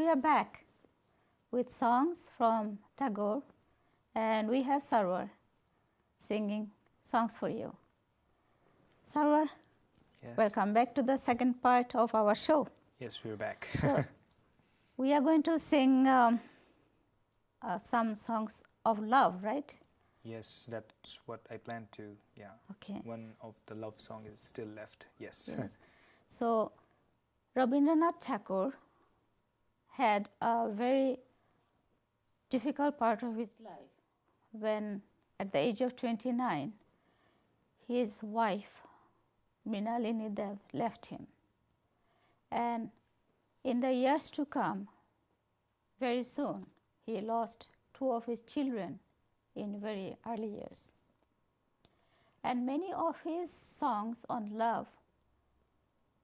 we are back with songs from Tagore, and we have Sarwar singing songs for you. Sarwar, Yes. welcome back to the second part of our show. Yes, we're back. So, we are going to sing some songs of love, right? Yes, that's what I plan to. Yeah. Okay. One of the love song is still left. Yes. Yes. So, Rabindranath Tagore had a very difficult part of his life when, at the age of 29, his wife, Mrinalini Dev, left him. And in the years to come, very soon, he lost two of his children in very early years. And many of his songs on love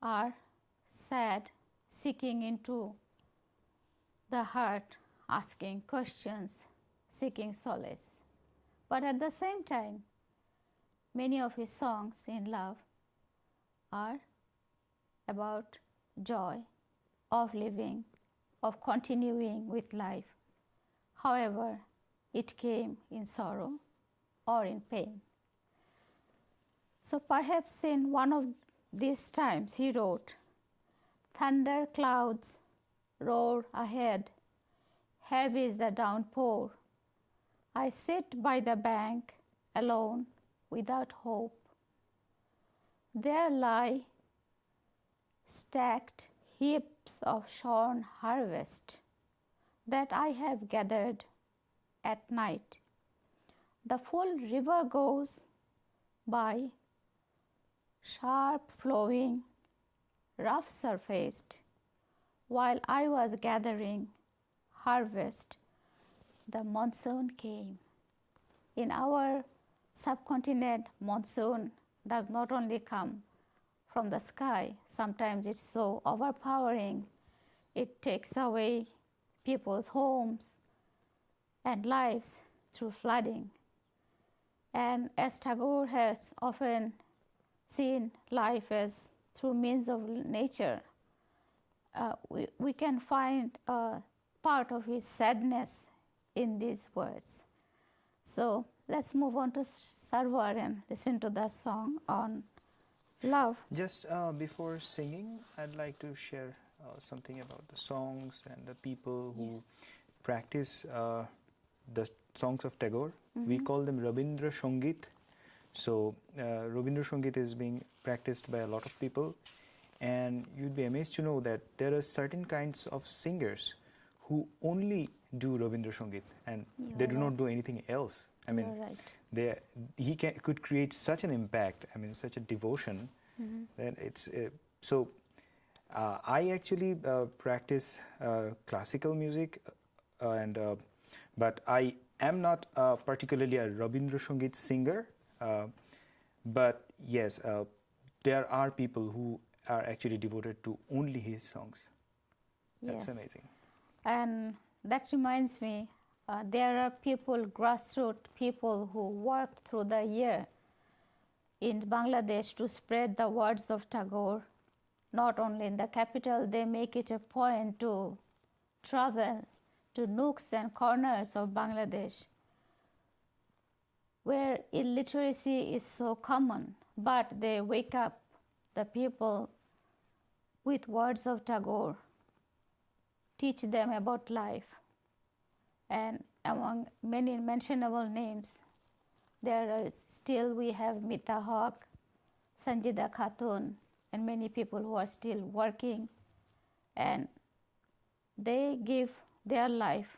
are sad, seeking into the heart, asking questions, seeking solace. But at the same time, many of his songs in love are about joy of living, of continuing with life, however it came in sorrow or in pain. So perhaps in one of these times he wrote, "Thunder clouds roar ahead, heavy is the downpour. I sit by the bank alone without hope. There lie stacked heaps of shorn harvest that I have gathered at night. The full river goes by, sharp flowing, rough surfaced. While I was gathering harvest, the monsoon came." In our subcontinent, monsoon does not only come from the sky, sometimes it's so overpowering, it takes away people's homes and lives through flooding. And as Tagore has often seen life as through means of nature, we can find a part of his sadness in these words. So let's move on to Sarwar and listen to the song on love. Just before singing, I'd like to share something about the songs and the people who practice the songs of Tagore. We call them Rabindra Shongit. So Rabindra Shongit is being practiced by a lot of people, and you'd be amazed to know that there are certain kinds of singers who only do Rabindra Shongit, and they do not do anything else. I mean, he could create such an impact. I mean, such a devotion that it's so. I actually practice classical music, but I am not particularly a Rabindra Shongit singer. But yes, there are people who are actually devoted to only his songs. That's amazing. And that reminds me, there are people, grassroots people, who worked through the year in Bangladesh to spread the words of Tagore. Not only in the capital, they make it a point to travel to nooks and corners of Bangladesh where illiteracy is so common, but they wake up the people with words of Tagore, teach them about life. And among many mentionable names, there is still we have Mita Haq, Sanjida Khatun, and many people who are still working, and they give their life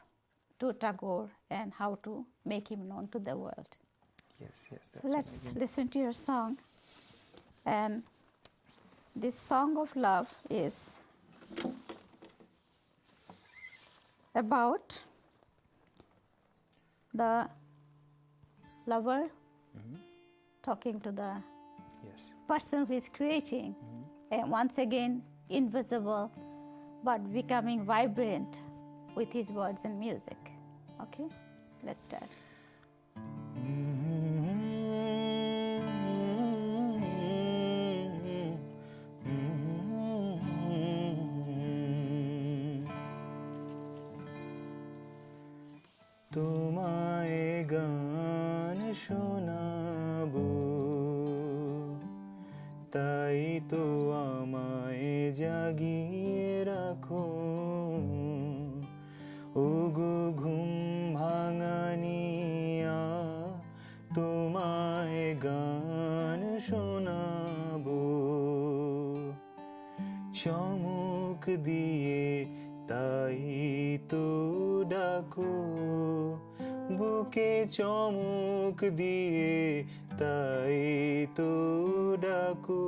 to Tagore and how to make him known to the world. Yes, that's so let's amazing. listen to your song. And this song of love is about the lover talking to the person who is creating, and once again invisible but becoming vibrant with his words and music. Okay, let's start. তোমায় গান শোনাবো, তাই তো আমায় জাগিয়ে রাখো। ওগো ঘুম ভাঙানিয়া, তোমায় গান শোনাবো। চমক দিয়ে তাই তো ডাকো, বুকে চমক দিয়ে তাই তো ডাকো।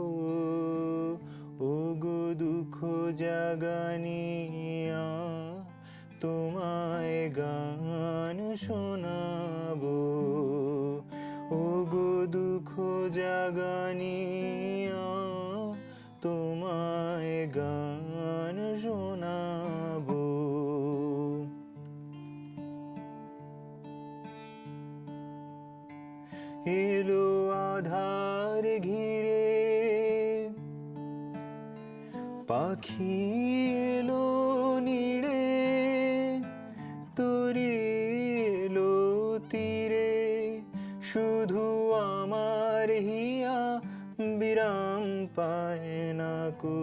ওগো দুঃখ জাগানিয়া, তোমায় গান শোনাবো। ওগো দুঃখ জাগানিয়া, তোমায় গান শোনাবো। এলো আধার ঘিরে, পাখি এলো নিড়ে, তরি এলো তীরে, শুধু আমার হিয়া বিরাম পায় না কো।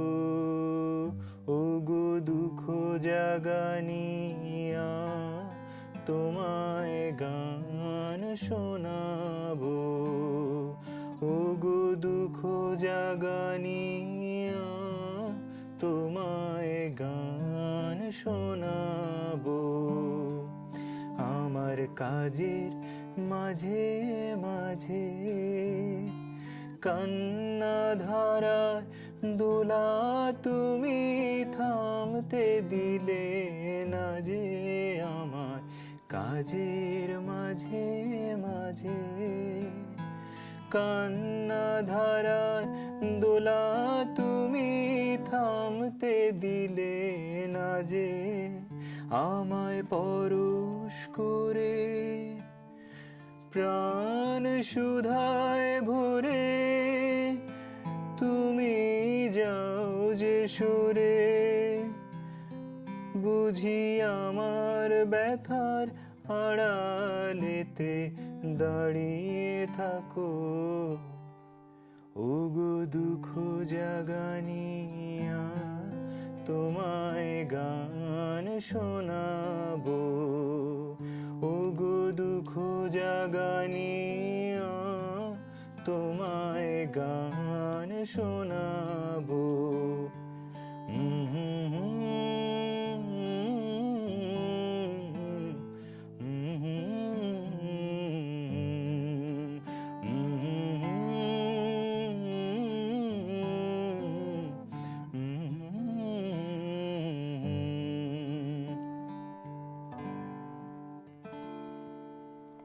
ওগো দুঃখ জাগানিয়া, তোমায় গান শোনাবো। ওগো দুঃখ জাগানিয়া, তোমায় গান শোনাবো। আমার কাজের মাঝে মাঝে কান্না ধারার দোলা তুমি থামতে দিলে না যে। আমার কাজের মাঝে মাঝে কান্না ধারার দোলা তুমি থামতে দিলে না যে। আমায় পরশ করে প্রাণ সুধায় ভরে তুমি যাও যে সরে, বুঝি আমার ব্যথার আড়ালেতে দাঁড়িয়ে থাকো। ওগো দুঃখ জাগানিয়া, তোমায় গান শোনাবো। ওগো দুঃখ জাগানিয়া, তোমায় গান শোনাবো।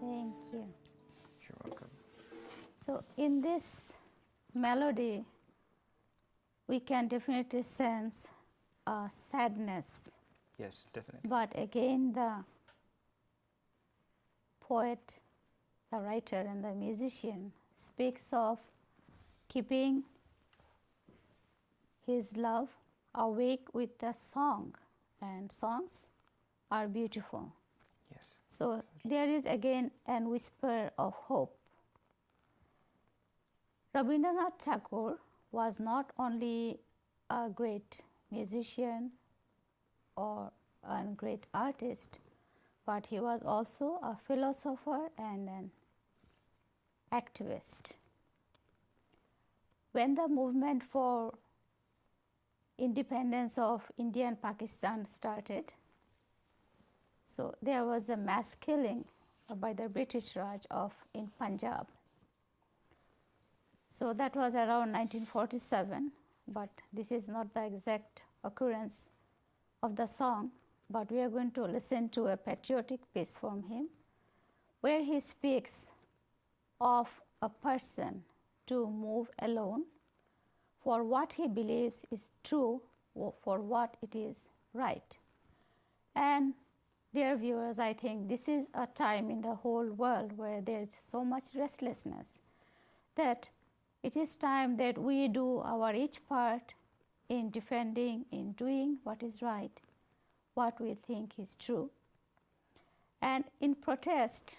Thank you. You're welcome. So in this melody, we can definitely sense sadness. Yes, definitely. But again, the poet, the writer, and the musician speaks of keeping his love awake with the song, and songs are beautiful. Yes. So there is again an whisper of hope. Rabindranath Tagore was not only a great musician or a great artist, but he was also a philosopher and an activist. When the movement for independence of India and Pakistan started, so there was a mass killing by the British Raj in Punjab. So that was around 1947, but this is not the exact occurrence of the song, but we are going to listen to a patriotic piece from him, where he speaks of a person to move alone for what he believes is true, or for what it is right. And dear viewers, I think this is a time in the whole world where there is so much restlessness that it is time that we do our each part in defending, in doing what is right, what we think is true. And in protest,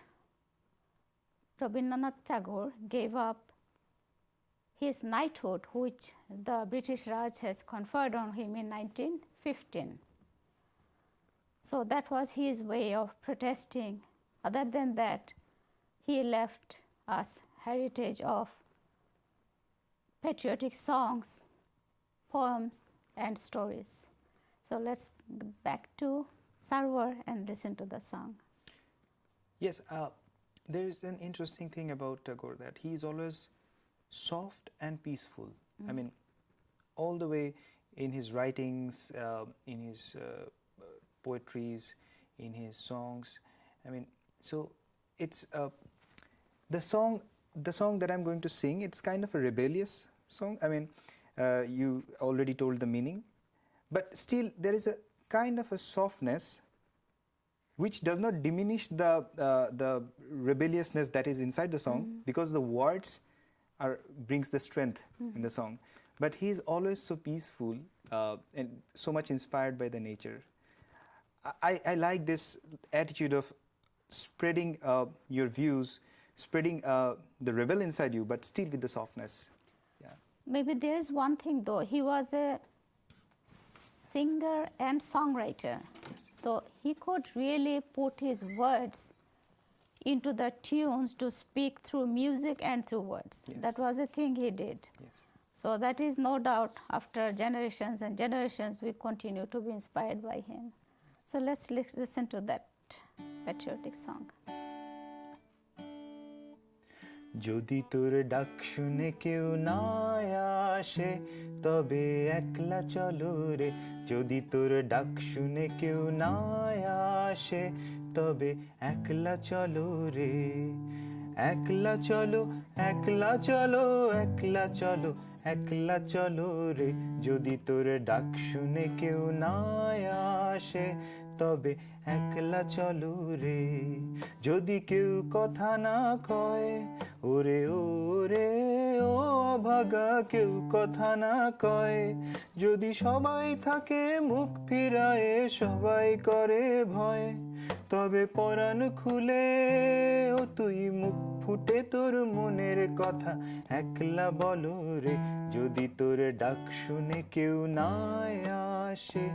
Rabindranath Tagore gave up his knighthood, which the British Raj has conferred on him in 1915. So that was his way of protesting. Other than that, he left us heritage of patriotic songs, poems, and stories. So let's go back to Sarwar and listen to the song. Yes, there is an interesting thing about Tagore, that he is always soft and peaceful. I mean, all the way in his writings, in his poetries, in his songs. I mean, so it's the song that I'm going to sing. It's kind of a rebellious song. I mean, you already told the meaning, but still there is a kind of a softness which does not diminish the rebelliousness that is inside the song, because the words brings the strength in the song. But he is always so peaceful and so much inspired by the nature. I like this attitude of spreading your views, spreading the rebel inside you, but still with the softness. Yeah. Maybe there's one thing though, he was a singer and songwriter. Yes. So he could really put his words into the tunes to speak through music and through words. Yes. That was a thing he did. Yes. So that is no doubt, after generations and generations, we continue to be inspired by him. So let's listen to that patriotic song. যদি তোর ডাক শুনে কেউ না আসে তবে একলা চলো রে, যদি তোর ডাক শুনে কেউ না আসে তবে একলা চলো রে, একলা চলো একলা চলো একলা চলো একলা চলো রে, যদি তোর ডাক শুনে কেউ না আসে তবে একলা চলো রে, যদি কেউ কথা না কয় ওরে ওরে ও অভাগা, কেউ কথা না কয়, যদি সবাই থাকে মুখ ফিরায়ে সবাই করে ভয়, তবে পরাণ খুলে ও তুই মুখ ফুটে তোর মনের কথা একলা বলো রে, যদি তোর ডাক শুনে কেউ না আসে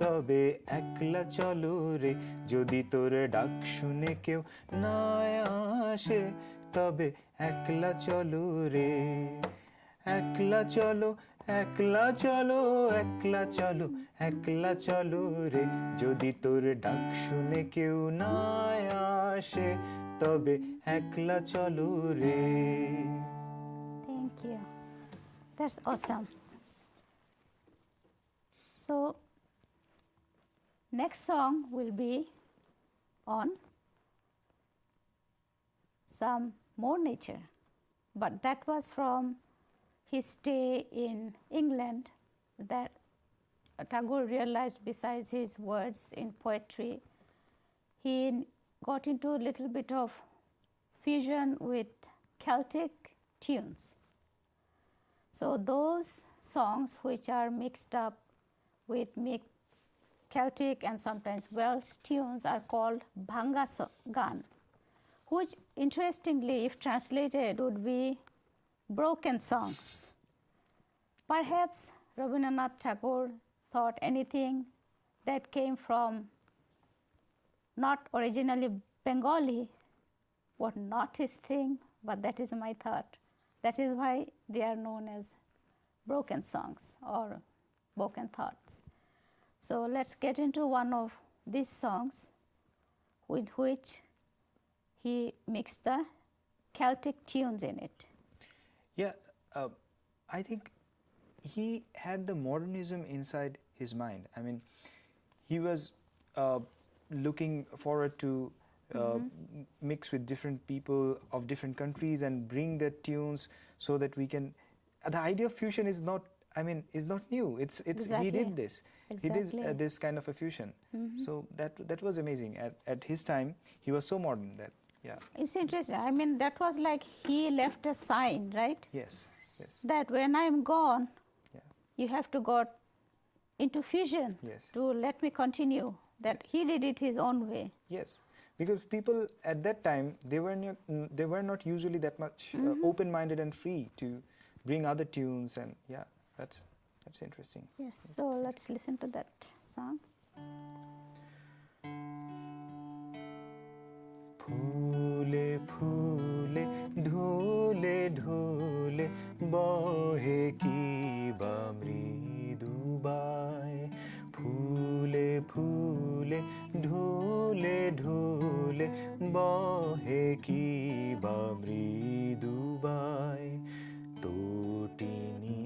তবে একলা চলো রে, যদি তোর ডাক শুনে কেউ না আসে তবে একলা চলো রে, একলা চলো একলা চলো একলা চলো একলা চলো রে, যদি তোর ডাক শুনে কেউ না আসে তবে একলা চলো রে। Thank you. That's awesome. So next song will be on some more nature, but that was from his stay in England, that Tagore realized besides his words in poetry, he got into a little bit of fusion with Celtic tunes. So those songs which are mixed up with Celtic and sometimes Welsh tunes are called Bhanga Gan, which interestingly, if translated, would be broken songs. Perhaps Rabindranath Tagore thought anything that came from not originally Bengali was not his thing, but that is my thought. That is why they are known as broken songs or broken thoughts. So let's get into one of these songs with which he mixed the Celtic tunes in it. Yeah, I think he had the modernism inside his mind. I mean, he was looking forward to mix with different people of different countries and bring the tunes so that we can. The idea of fusion is not, I mean, is not new. It's Exactly. He did this. Exactly. He did this kind of a fusion. So that was amazing. At his time, he was so modern that. Yeah. It's interesting. I mean, that was like he left a sign, right? Yes. Yes. That when I'm gone, Yeah. you have to go into fusion Yes. to let me continue. That he did it his own way. Yes. Because people at that time, they were not usually that much open-minded and free to bring other tunes, and yeah, that's interesting. Yes, so let's listen to that song. फूले फूले ढोले ढोले बहे की मृदु bye फूले फूले ढोले ढोले बहे की मृदु bye तोटिनी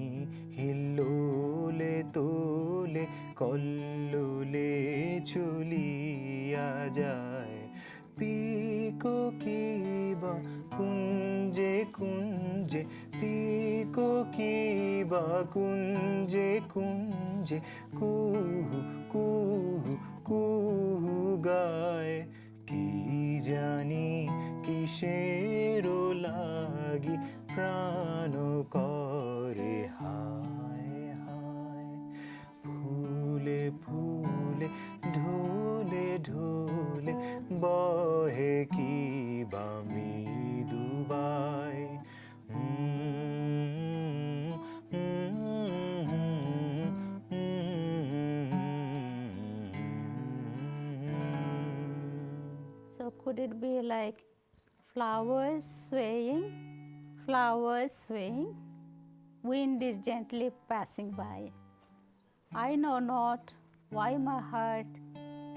हिल्लोले तोले कल्लोले चलिया जाए pico की बा कुंजे कुंजे पीको की बा कुंजे कुंजे कुहू कुहू कुहू गाए की जानी किसेरो लागी प्राणो करे हाय हाय फूले फूले ढोले ढोले बहे की मृदु bye So could it be like flowers swaying, wind is gently passing by. I know not why my heart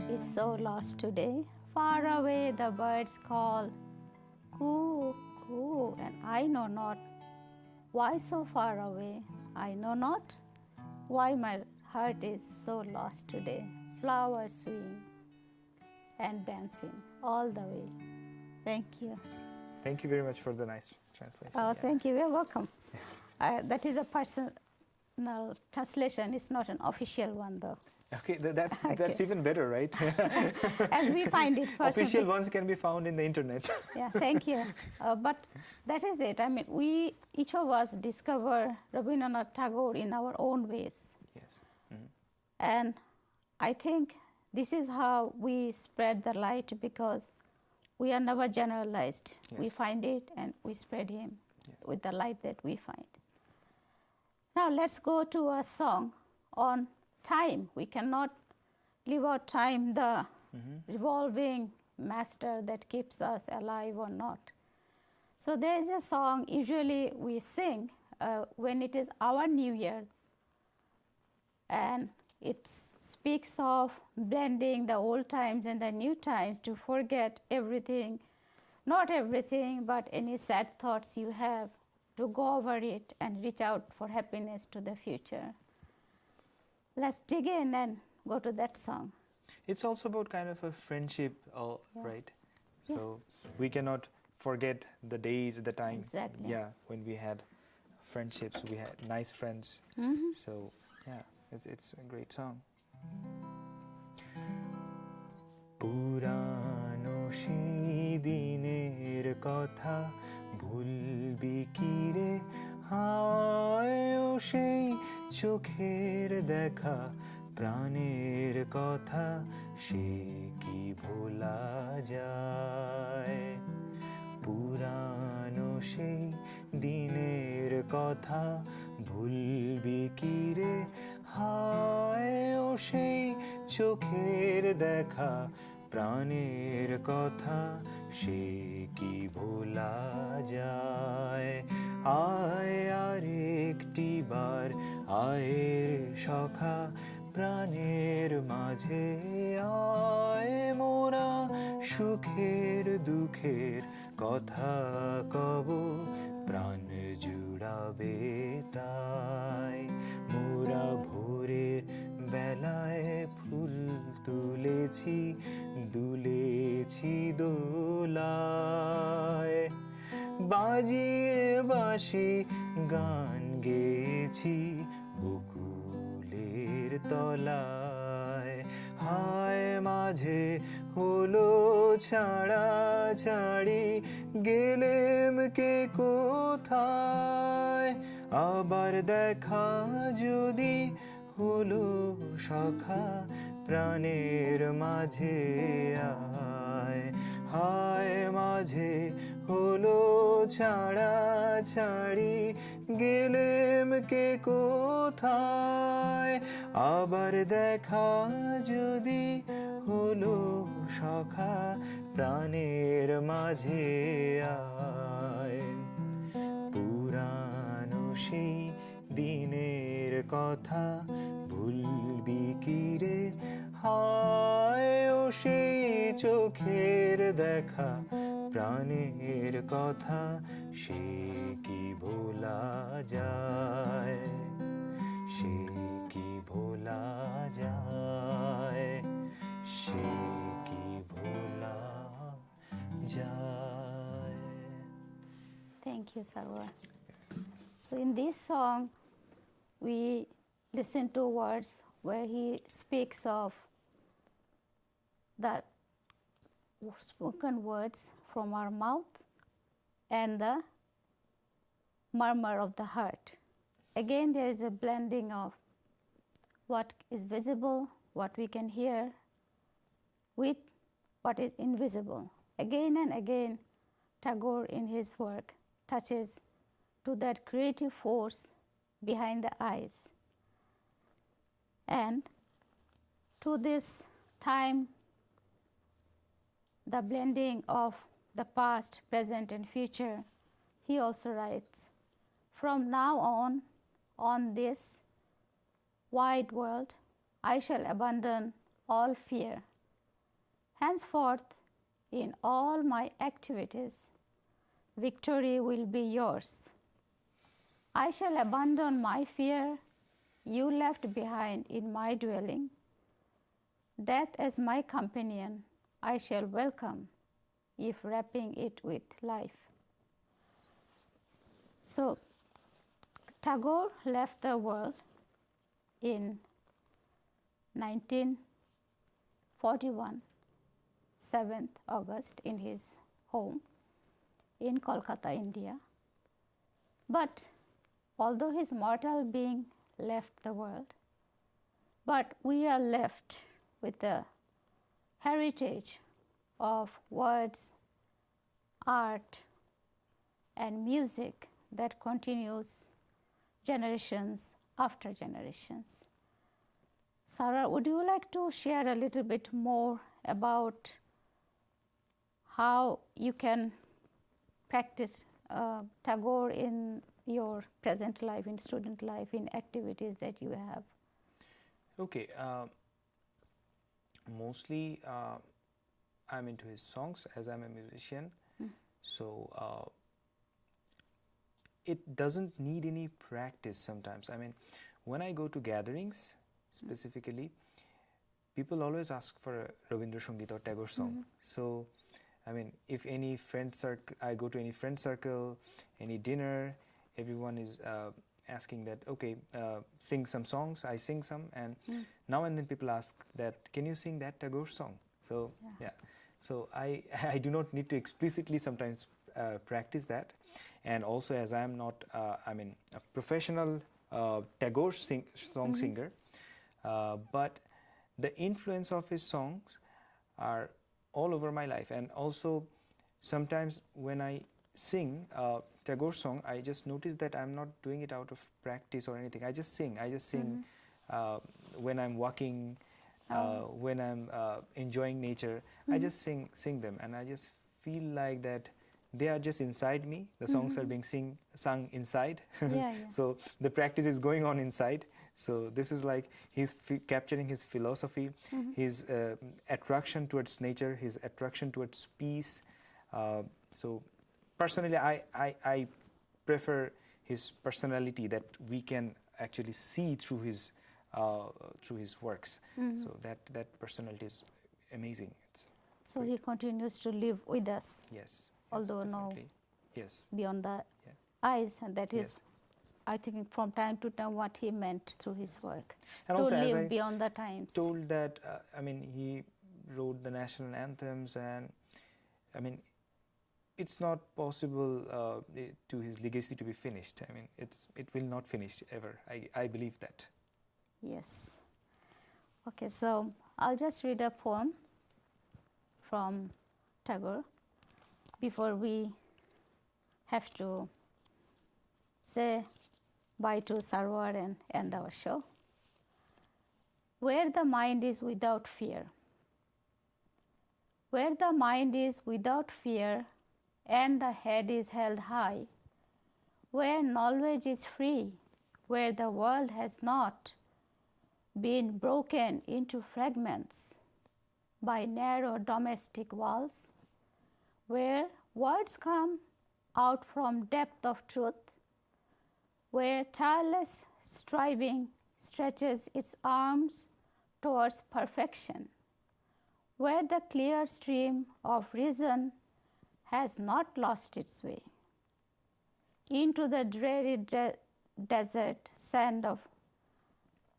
is so lost today. Far away the birds call, coo, coo, and I know not why so far away. I know not why my heart is so lost today. Flowers swing and dancing all the way. Thank you. Thank you very much for the nice translation. Oh, thank you. You're welcome. That is a personal translation. It's not an official one, though. Okay, that's even better, right? As we find it personally. Official ones can be found in the internet. Yeah, thank you. But that is it. I mean, each of us discover Rabindranath Tagore in our own ways. Yes. Mm-hmm. And I think this is how we spread the light, because we are never generalized. Yes. We find it and we spread him with the light that we find. Now let's go to a song on time. We cannot leave out time, the revolving master that keeps us alive or not. So there is a song usually we sing when it is our New Year, and it speaks of blending the old times and the new times to forget everything, not everything, but any sad thoughts you have, to go over it and reach out for happiness to the future. Let's dig in and go to that song. It's also about kind of a friendship, right? So we cannot forget the days, the time. Exactly. Yeah, when we had friendships, we had nice friends. So yeah, it's a great song. পুরানো সেই দিনের কথা ভুলবি কি রে হায় ও সেই চোখের দেখা প্রাণের কথা সে কি ভোলা যায় পুরানো সেই দিনের কথা ভুলবি কি রে হায় ও সেই চোখের দেখা প্রাণের কথা সে কি ভোলা যায় আয় আর একটি বার আয়ের সখা প্রাণের মাঝে আয় মোরা সুখের দুঃখের কথা কব প্রাণ জুড়াবে তাই মোরা ভোরের বেলায় ফুল তুলেছি দুলেছি দোলায় বাজিয়ে বাঁশি গান গেয়েছি বকুলের তলায় হায় মাঝে হলো ছাড়া ছাড়ি গেলেম কে কোথায় আবার দেখা যদি হলো সখা প্রাণের মাঝে আয় হায় মাঝে হলো ছাড়া ছাড়ি গেলেম কে কোথায় আবার দেখা যদি হলো সখা প্রাণের মাঝে আয় পুরানো সেই দিনের কথা ভুলবি কি রে হায় ও সেই চোখের দেখা প্রাণের কথা সে কি ভোলা যায় সে কি ভোলা যায় সে কি ভোলা যায় Thank you, Sarwar. So in this song, we listen to words where he speaks of the spoken words from our mouth and the murmur of the heart. Again, there is a blending of what is visible, what we can hear, with what is invisible. Again and again, Tagore in his work touches to that creative force behind the eyes. And to this time, the blending of the past, present, and future, he also writes, "From now on this wide world, I shall abandon all fear. Henceforth, in all my activities, victory will be yours. I shall abandon my fear you left behind in my dwelling. Death as my companion I shall welcome, if wrapping it with life." So, Tagore left the world in 1941, 7th August, in his home in Kolkata, India. But although his mortal being left the world, but we are left with the heritage of words, art, and music that continues generations after generations. Sarwar, would you like to share a little bit more about how you can practice Tagore in your present life, in student life, in activities that you have? Okay, mostly I'm into his songs as I'm a musician. So it doesn't need any practice sometimes. I mean, when I go to gatherings specifically, people always ask for a Rabindra Sangeet or Tagore song. So I mean, if any friend circle, I go to any friend circle, any dinner, everyone is asking that, okay, sing some songs, I sing some, and now and then people ask that, can you sing that Tagore song? So yeah, so I do not need to explicitly sometimes practice that, and also as I am not, I mean, a professional Tagore song singer, but the influence of his songs are all over my life. And also sometimes when I sing a Tagore song, I just notice that I'm not doing it out of practice or anything. I just sing when I'm walking, when I'm enjoying nature. I just sing them, and I just feel like that they are just inside me. The songs are being sung inside. So the practice is going on inside. So this is like he's capturing his philosophy, his attraction towards nature, his attraction towards peace. So personally, I prefer his personality that we can actually see through his works. So that personality is amazing. So he continues to live with us. Yes. Although definitely. Yes. Beyond the eyes, and that is, I think, from time to time what he meant through his work. And to also, live as I beyond the times. Told that, I mean, he wrote the national anthems, and I mean, it's not possible to his legacy to be finished. I mean, it will not finish ever. I believe that. Yes. Okay, so I'll just read a poem from Tagore before we have to say bye to Sarwar and end our show. Where the mind is without fear. Where the mind is without fear and the head is held high, where knowledge is free, where the world has not been broken into fragments by narrow domestic walls, where words come out from depth of truth, where tireless striving stretches its arms towards perfection, where the clear stream of reason has not lost its way into the dreary desert sand of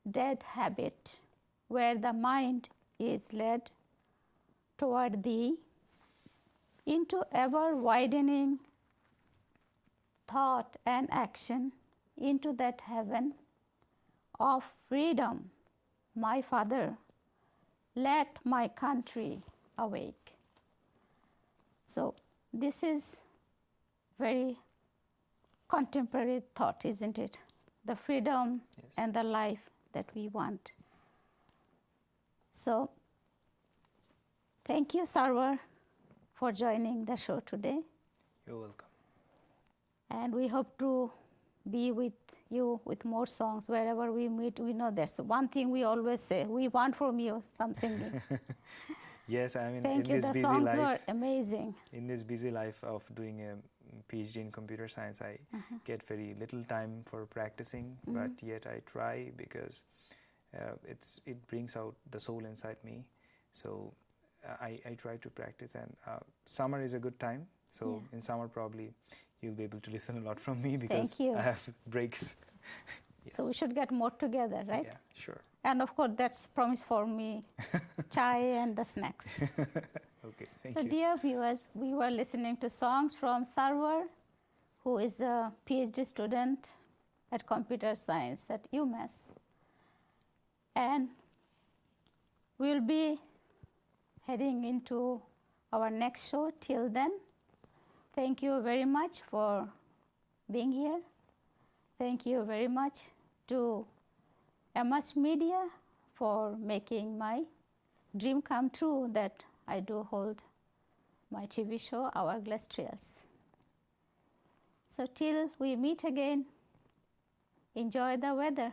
dead habit, where the mind is led toward thee into ever widening thought and action, into that heaven of freedom, my Father, let my country awake. So this is very contemporary thought, isn't it? The freedom Yes. and the life that we want. So thank you, Sarwar, for joining the show today. You're welcome. And we hope to be with you with more songs wherever we meet. We know there's one thing we always say, we want from you some singing. Yes, I mean, Thank in you. this The busy songs life, were amazing. in this busy life of doing a PhD in computer science, I get very little time for practicing, but yet I try because it brings out the soul inside me. So I try to practice, and summer is a good time. So in summer probably you'll be able to listen a lot from me because Thank you. I have breaks. Yes. So we should get more together, right? Yeah, sure. And of course, that's promise for me, chai and the snacks. Okay, thank So you. dear viewers, we were listening to songs from Sarwar, who is a PhD student at computer science at UMass. And we'll be heading into our next show. Till then, thank you very much for being here. Thank you very much to Amherst Media for making my dream come true that I do hold my TV show, Hourglass Trails. So till we meet again, enjoy the weather.